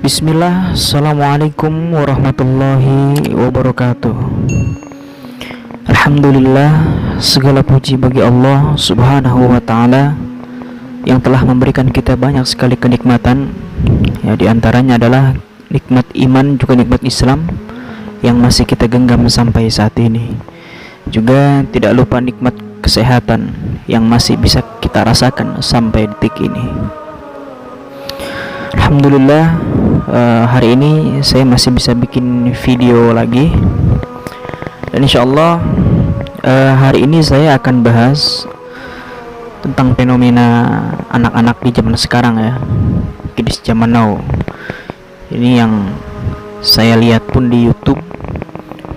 Bismillah, Assalamualaikum warahmatullahi wabarakatuh. Alhamdulillah, segala puji bagi Allah subhanahu wa ta'ala yang telah memberikan kita banyak sekali kenikmatan. Ya, diantaranya adalah nikmat iman, juga nikmat Islam yang masih kita genggam sampai saat ini. Juga tidak lupa nikmat kesehatan yang masih bisa kita rasakan sampai detik ini. Alhamdulillah, hari ini saya masih bisa bikin video lagi. Dan insyaallah hari ini saya akan bahas tentang fenomena anak-anak di zaman sekarang, ya, kids zaman now. Ini yang saya lihat pun di YouTube,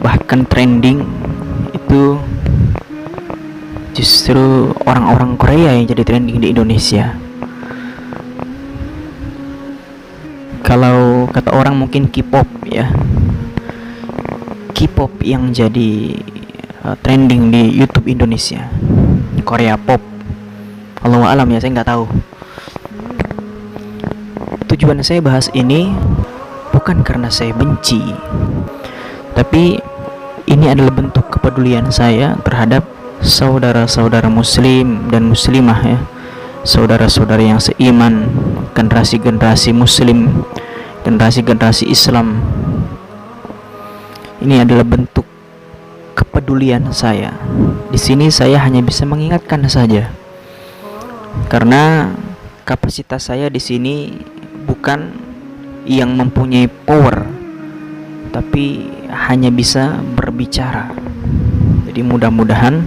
bahkan trending itu justru orang-orang Korea yang jadi trending di Indonesia. Kalau kata orang mungkin K-pop, ya, K-pop yang jadi trending di YouTube Indonesia, Korea pop. Allahu alam, ya, saya nggak tahu. Tujuan saya bahas ini bukan karena saya benci, tapi ini adalah bentuk kepedulian saya terhadap saudara-saudara muslim dan muslimah, ya, saudara-saudara yang seiman, generasi-generasi muslim, generasi-generasi Islam. Ini adalah bentuk kepedulian saya. Di sini saya hanya bisa mengingatkan saja, karena kapasitas saya di sini bukan yang mempunyai power, tapi hanya bisa berbicara. Jadi mudah-mudahan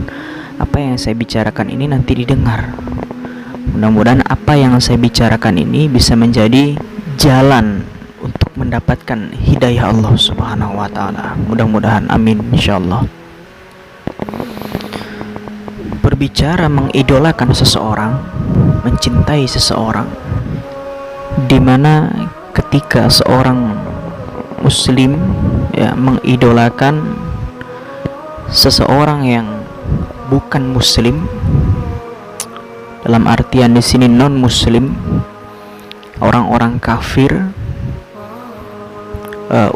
apa yang saya bicarakan ini nanti didengar. Mudah-mudahan apa yang saya bicarakan ini bisa menjadi jalan untuk mendapatkan hidayah Allah subhanahu wa ta'ala. Mudah-mudahan, amin, insyaallah. Berbicara mengidolakan seseorang, mencintai seseorang, dimana ketika seorang muslim, ya, mengidolakan seseorang yang bukan muslim, dalam artian di sini non muslim, orang-orang kafir.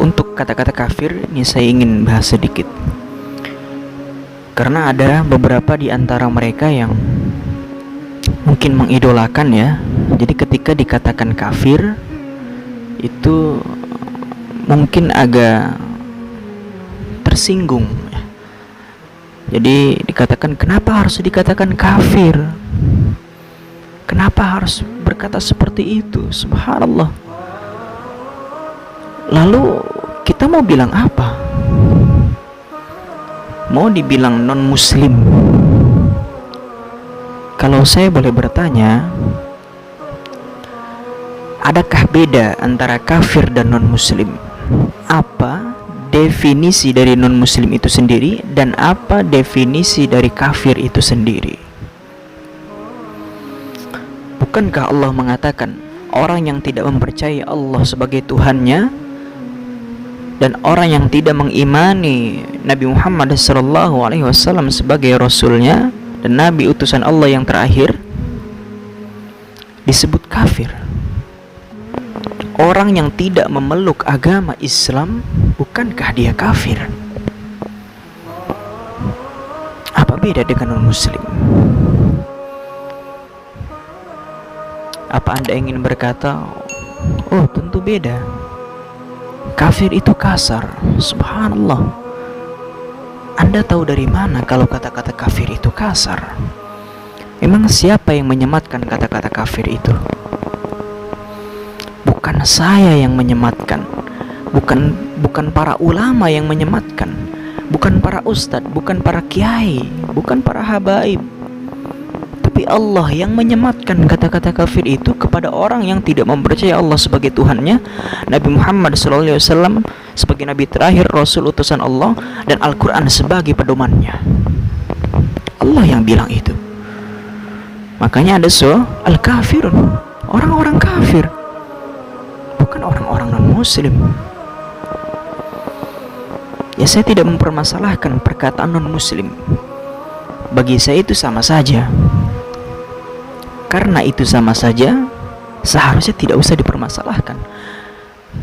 Untuk kata-kata kafir ini saya ingin bahas sedikit, karena ada beberapa di antara mereka yang mungkin mengidolakan, ya. Jadi ketika dikatakan kafir itu mungkin agak tersinggung, ya. Jadi dikatakan, kenapa harus dikatakan kafir? Kenapa harus berkata seperti itu? Subhanallah. Lalu kita mau bilang apa? Mau dibilang non muslim? Kalau saya boleh bertanya, adakah beda antara kafir dan non muslim? Apa definisi dari non muslim itu sendiri, dan apa definisi dari kafir itu sendiri? Bukankah Allah mengatakan orang yang tidak mempercayai Allah sebagai Tuhannya dan orang yang tidak mengimani Nabi Muhammad SAW sebagai Rasulnya dan Nabi utusan Allah yang terakhir disebut kafir? Orang yang tidak memeluk agama Islam, bukankah dia kafir? Apa beda dengan non-muslim? Apa Anda ingin berkata, oh tentu beda, kafir itu kasar? Subhanallah. Anda tahu dari mana kalau kata-kata kafir itu kasar? Memang siapa yang menyematkan kata-kata kafir itu? Bukan saya yang menyematkan, bukan para ulama yang menyematkan, bukan para ustadz, bukan para kiai, bukan para habaib, tapi Allah yang menyematkan kata-kata kafir itu kepada orang yang tidak mempercayai Allah sebagai Tuhannya, Nabi Muhammad SAW sebagai Nabi terakhir, Rasul utusan Allah, dan Al-Quran sebagai pedomannya. Allah yang bilang itu. Makanya ada al-kafirun, orang-orang kafir, bukan orang-orang non-muslim. Ya, saya tidak mempermasalahkan perkataan non-muslim. Bagi saya itu sama saja. Karena itu sama saja, seharusnya tidak usah dipermasalahkan.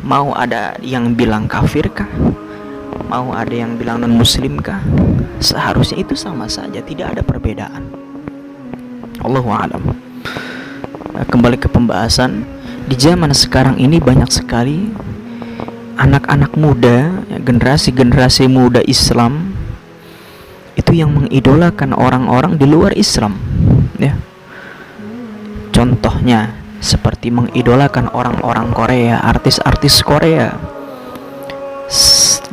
Mau ada yang bilang kafir kah? Mau ada yang bilang non muslim kah? Seharusnya itu sama saja, tidak ada perbedaan. Allahu a'lam. Kembali ke pembahasan, di zaman sekarang ini banyak sekali anak-anak muda, generasi-generasi muda Islam itu yang mengidolakan orang-orang di luar Islam, ya. Contohnya seperti mengidolakan orang-orang Korea, artis-artis Korea.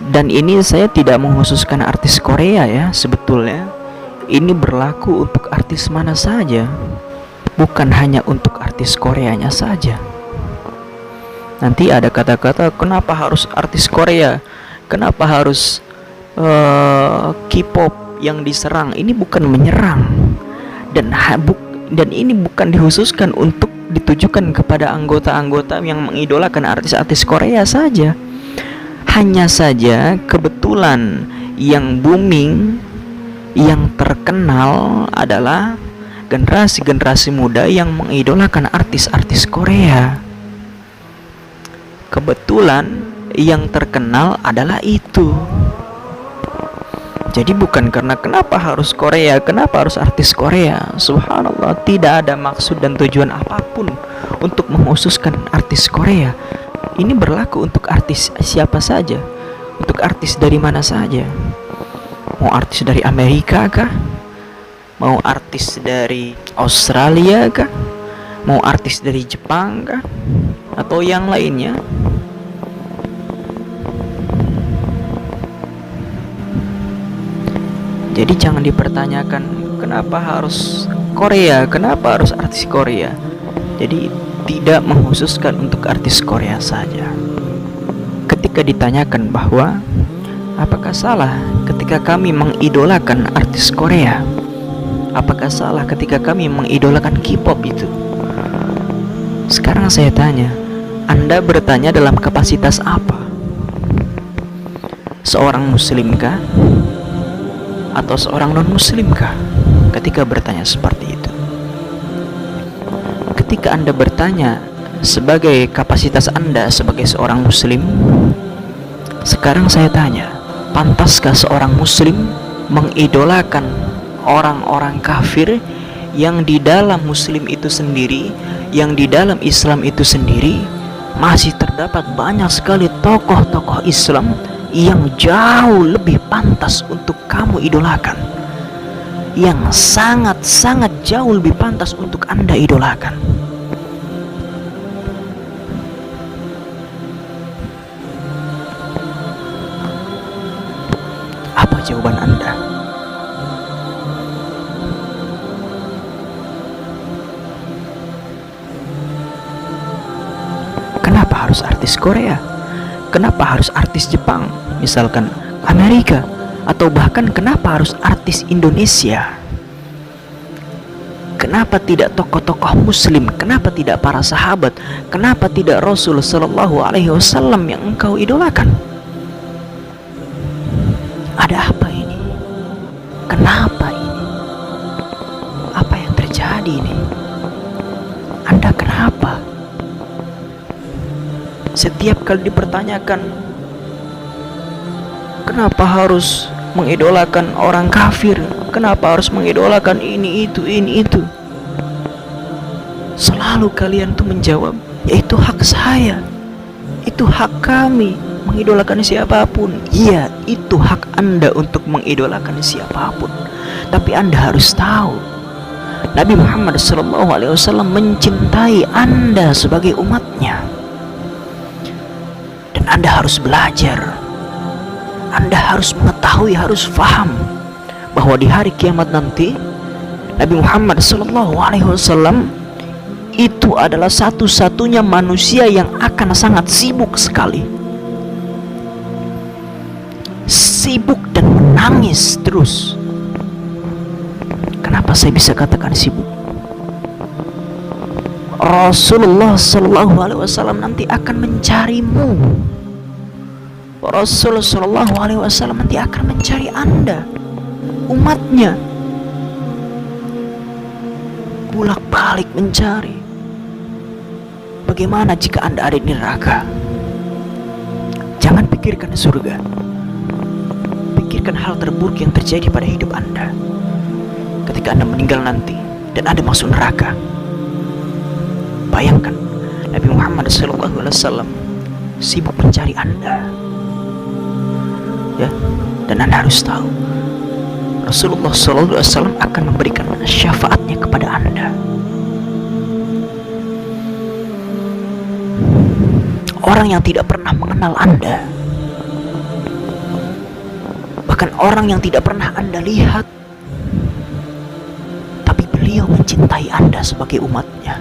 Dan ini saya tidak mengkhususkan artis Korea ya, sebetulnya ini berlaku untuk artis mana saja, bukan hanya untuk artis Koreanya saja. Nanti ada kata-kata, kenapa harus artis Korea, kenapa harus K-pop yang diserang. Ini bukan menyerang, dan ini bukan dikhususkan untuk ditujukan kepada anggota-anggota yang mengidolakan artis-artis Korea saja. Hanya saja kebetulan yang booming, yang terkenal adalah generasi-generasi muda yang mengidolakan artis-artis Korea. Kebetulan yang terkenal adalah itu. Jadi bukan karena kenapa harus Korea, kenapa harus artis Korea. Subhanallah, tidak ada maksud dan tujuan apapun untuk mengkhususkan artis Korea. Ini berlaku untuk artis siapa saja, untuk artis dari mana saja. Mau artis dari Amerika kah? Mau artis dari Australia kah? Mau artis dari Jepang kah? Atau yang lainnya? Jadi jangan dipertanyakan kenapa harus Korea, kenapa harus artis Korea. Jadi tidak mengkhususkan untuk artis Korea saja. Ketika ditanyakan bahwa apakah salah ketika kami mengidolakan artis Korea, apakah salah ketika kami mengidolakan K-pop itu? Sekarang saya tanya, Anda bertanya dalam kapasitas apa? Seorang muslimkah? Atau seorang non-muslimkah? Ketika bertanya seperti itu, ketika Anda bertanya sebagai kapasitas Anda sebagai seorang muslim, sekarang saya tanya, pantaskah seorang muslim mengidolakan orang-orang kafir yang di dalam muslim itu sendiri, yang di dalam Islam itu sendiri masih terdapat banyak sekali tokoh-tokoh Islam yang jauh lebih pantas untuk kamu idolakan, yang sangat-sangat jauh lebih pantas untuk Anda idolakan. Apa jawaban Anda? Kenapa harus artis Korea? Kenapa harus artis Jepang, misalkan Amerika, atau bahkan kenapa harus artis Indonesia? Kenapa tidak tokoh-tokoh muslim? Kenapa tidak para sahabat? Kenapa tidak Rasul sallallahu alaihi wasallam yang engkau idolakan? Ada apa ini? Kenapa ini? Apa yang terjadi ini? Anda kenapa? Setiap kali dipertanyakan, kenapa harus mengidolakan orang kafir? Kenapa harus mengidolakan ini itu? Selalu kalian tuh menjawab, ya itu hak saya, itu hak kami mengidolakan siapapun. Iya, itu hak Anda untuk mengidolakan siapapun. Tapi Anda harus tahu, Nabi Muhammad SAW mencintai Anda sebagai umatnya. Dan Anda harus belajar, Anda harus mengetahui, harus faham bahwa di hari kiamat nanti Nabi Muhammad SAW itu adalah satu-satunya manusia yang akan sangat sibuk sekali, sibuk dan menangis terus. Kenapa saya bisa katakan sibuk? Rasulullah SAW nanti akan mencarimu. Rasul SAW nanti akan mencari Anda, umatnya, bolak-balik mencari. Bagaimana jika Anda ada di neraka? pikirkan surga. Pikirkan hal terburuk yang terjadi pada hidup Anda ketika Anda meninggal nanti dan Anda masuk neraka. Bayangkan Nabi Muhammad SAW sibuk mencari Anda, ya, dan Anda harus tahu Rasulullah SAW akan memberikan syafaatnya kepada Anda. Orang yang tidak pernah mengenal Anda, bahkan orang yang tidak pernah Anda lihat, tapi beliau mencintai Anda sebagai umatnya.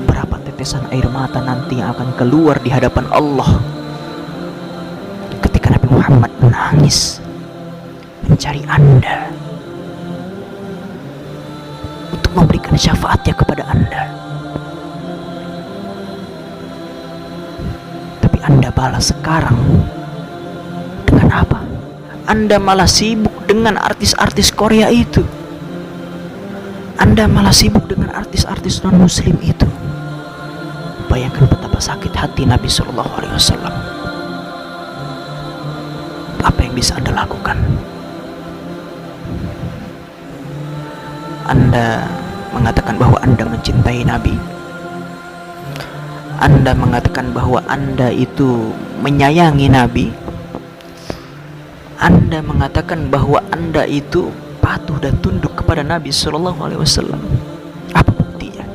Berapa tetesan air mata nanti yang akan keluar di hadapan Allah ketika Nabi Muhammad menangis mencari Anda untuk memberikan syafaatnya kepada Anda. Tapi Anda balas sekarang dengan apa? Anda malah sibuk dengan artis-artis Korea itu. Anda malah sibuk dengan artis-artis non-muslim itu. Bayangkan betapa sakit hati Nabi SAW. Apa yang bisa Anda lakukan? Anda mengatakan bahwa Anda mencintai Nabi. Anda mengatakan bahwa Anda itu menyayangi Nabi. Anda mengatakan bahwa Anda itu patuh dan tunduk kepada Nabi SAW. Apa buktinya?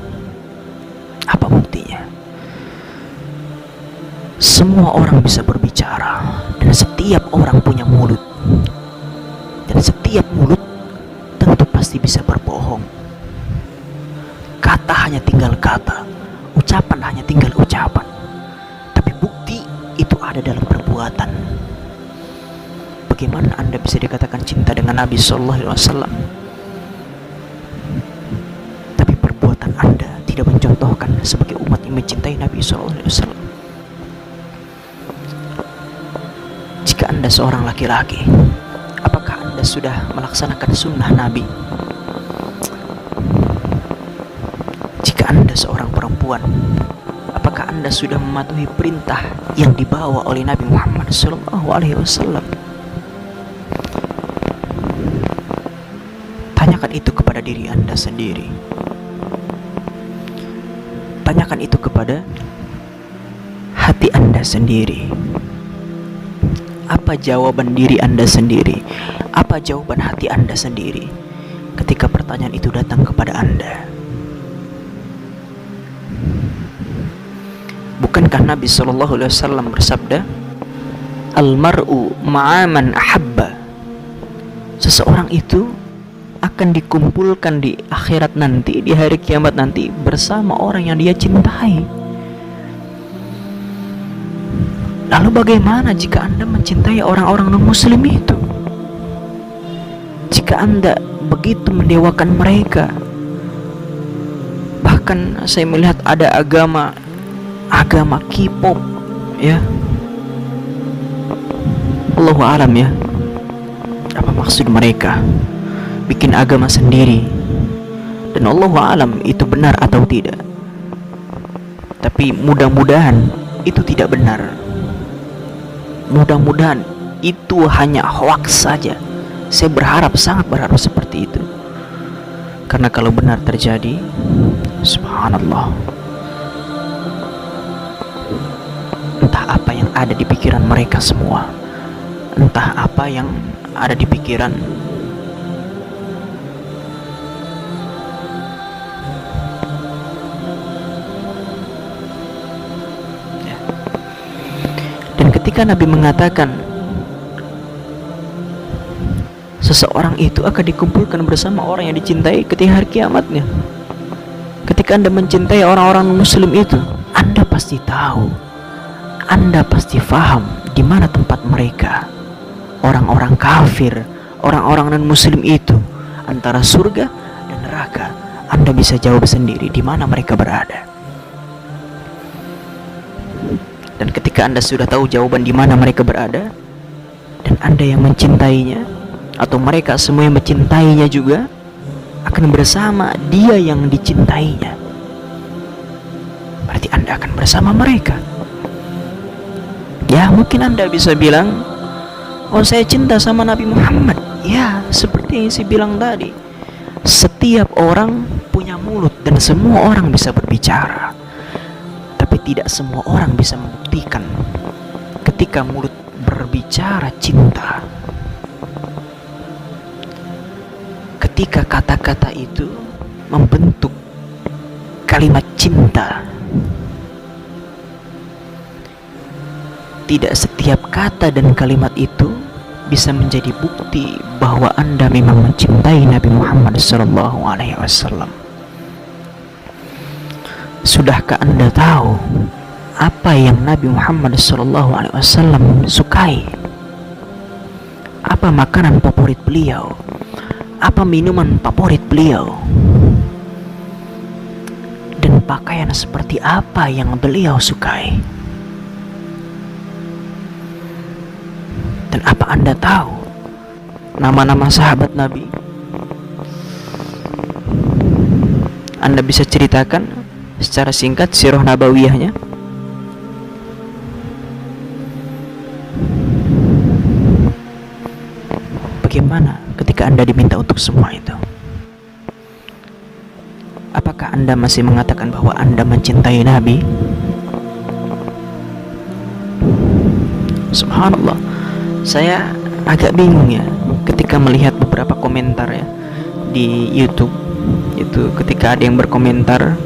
Apa buktinya? Semua orang bisa berbicara, dan setiap orang punya mulut, dan setiap mulut tentu pasti bisa berbohong. Kata hanya tinggal kata, ucapan hanya tinggal ucapan, tapi bukti itu ada dalam perbuatan. Bagaimana Anda bisa dikatakan cinta dengan Nabi SAW, tapi perbuatan Anda tidak mencontohkan sebagai umat yang mencintai Nabi SAW? Jika Anda seorang laki-laki, apakah Anda sudah melaksanakan sunnah Nabi? Jika Anda seorang perempuan, apakah Anda sudah mematuhi perintah yang dibawa oleh Nabi Muhammad SAW? Tanyakan itu kepada diri Anda sendiri. Tanyakan itu kepada hati Anda sendiri. Apa jawaban diri Anda sendiri? Apa jawaban hati Anda sendiri ketika pertanyaan itu datang kepada Anda? Bukankah Nabi SAW bersabda, "Al-mar'u ma'aman ahabba." Seseorang itu akan dikumpulkan di akhirat nanti, di hari kiamat nanti, bersama orang yang dia cintai. Lalu bagaimana jika Anda mencintai orang-orang non-muslim itu? Jika Anda begitu mendewakan mereka, bahkan saya melihat ada agama K-pop, ya, Allahu a'lam, ya, apa maksud mereka bikin agama sendiri, dan Allahu a'lam itu benar atau tidak. Tapi mudah-mudahan itu tidak benar. Mudah-mudahan itu hanya hoax saja. Saya berharap, sangat berharap seperti itu. Karena kalau benar terjadi, subhanallah, entah apa yang ada di pikiran mereka semua, entah apa yang ada di pikiran ketika Nabi mengatakan seseorang itu akan dikumpulkan bersama orang yang dicintai ketika hari kiamatnya. Ketika Anda mencintai orang-orang muslim itu, Anda pasti tahu, Anda pasti faham di mana tempat mereka. Orang-orang kafir, orang-orang non-muslim itu, antara surga dan neraka, Anda bisa jawab sendiri di mana mereka berada. Dan ketika Anda sudah tahu jawaban di mana mereka berada, dan Anda yang mencintainya, atau mereka semua yang mencintainya juga, akan bersama dia yang dicintainya, berarti Anda akan bersama mereka. Ya, mungkin Anda bisa bilang, oh saya cinta sama Nabi Muhammad. Ya, seperti yang saya bilang tadi, setiap orang punya mulut dan semua orang bisa berbicara, tapi tidak semua orang bisa membuktikan ketika mulut berbicara cinta, ketika kata-kata itu membentuk kalimat cinta. Tidak setiap kata dan kalimat itu bisa menjadi bukti bahwa Anda memang mencintai Nabi Muhammad SAW. Sudahkah Anda tahu apa yang Nabi Muhammad SAW sukai? Apa makanan favorit beliau? Apa minuman favorit beliau? Dan pakaian seperti apa yang beliau sukai? Dan apa Anda tahu nama-nama sahabat Nabi? Anda bisa ceritakan secara singkat sirah nabawiyahnya? Bagaimana ketika Anda diminta untuk semua itu? Apakah Anda masih mengatakan bahwa Anda mencintai Nabi? Subhanallah, saya agak bingung ya ketika melihat beberapa komentar ya di YouTube. Itu ketika ada yang berkomentar,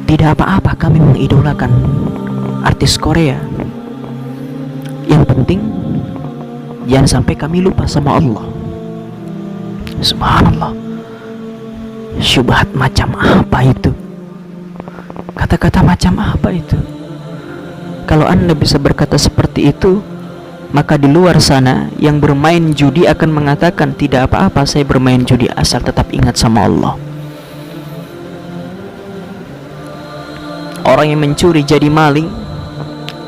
tidak apa-apa kami mengidolakan artis Korea, yang penting jangan sampai kami lupa sama Allah. Subhanallah, syubhat macam apa itu? Kata-kata macam apa itu? Kalau Anda bisa berkata seperti itu, maka di luar sana yang bermain judi akan mengatakan, tidak apa-apa saya bermain judi asal tetap ingat sama Allah. Orang yang mencuri jadi maling,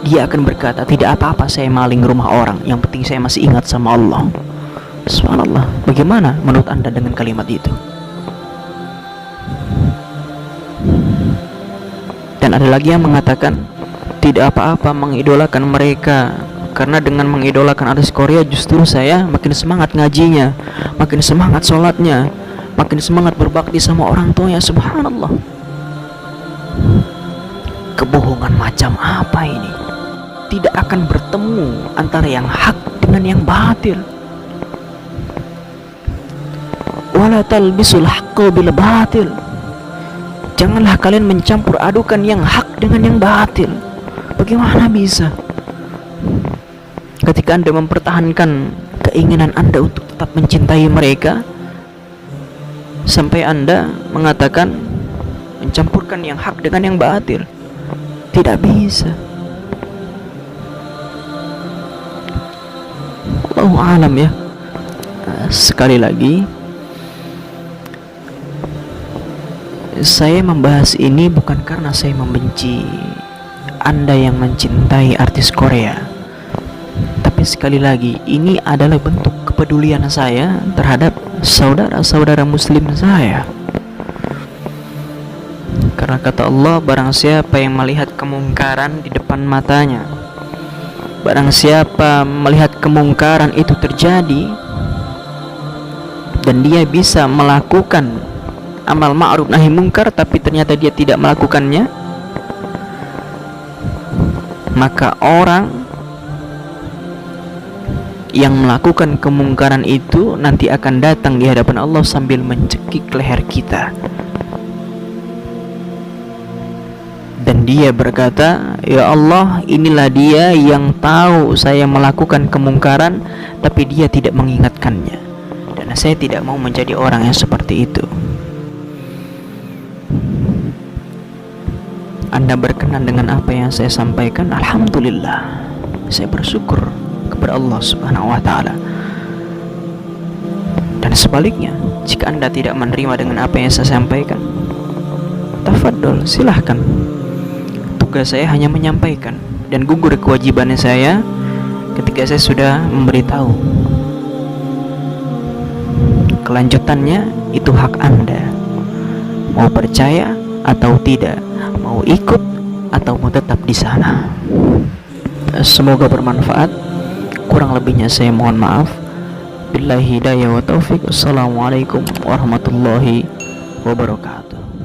dia akan berkata, tidak apa-apa saya maling rumah orang, yang penting saya masih ingat sama Allah. Subhanallah, bagaimana menurut Anda dengan kalimat itu? Dan ada lagi yang mengatakan, tidak apa-apa mengidolakan mereka, karena dengan mengidolakan artis Korea justru saya makin semangat ngajinya, makin semangat sholatnya, makin semangat berbakti sama orang tuanya. Subhanallah, kebohongan macam apa ini? Tidak akan bertemu antara yang hak dengan yang batil. Wala talbisul haqqo bil batil. Janganlah kalian mencampur adukan yang hak dengan yang batil. Bagaimana bisa? Ketika Anda mempertahankan keinginan Anda untuk tetap mencintai mereka, sampai Anda mengatakan mencampurkan yang hak dengan yang batil, tidak bisa. Allahu a'lam ya. Sekali lagi, saya membahas ini bukan karena saya membenci Anda yang mencintai artis Korea, tapi sekali lagi ini adalah bentuk kepedulian saya terhadap saudara-saudara muslim saya. Karena kata Allah, barang siapa yang melihat kemungkaran di depan matanya, barang siapa melihat kemungkaran itu terjadi dan dia bisa melakukan amal ma'ruf nahi mungkar tapi ternyata dia tidak melakukannya, maka orang yang melakukan kemungkaran itu nanti akan datang di hadapan Allah sambil mencekik leher kita, dan dia berkata, ya Allah, inilah dia yang tahu saya melakukan kemungkaran tapi dia tidak mengingatkannya, dan saya tidak mau menjadi orang yang seperti itu. Anda berkenan dengan apa yang saya sampaikan, alhamdulillah, saya bersyukur kepada Allah Subhanahu wa ta'ala. Dan sebaliknya, jika Anda tidak menerima dengan apa yang saya sampaikan, tafadhol, silahkan. Tugas saya hanya menyampaikan, dan gugur kewajibannya saya ketika saya sudah memberitahu. Kelanjutannya itu hak Anda, mau percaya atau tidak, mau ikut atau mau tetap di sana. Semoga bermanfaat. Kurang lebihnya saya mohon maaf. Billahi hidayah wa taufik. Assalamualaikum warahmatullahi wabarakatuh.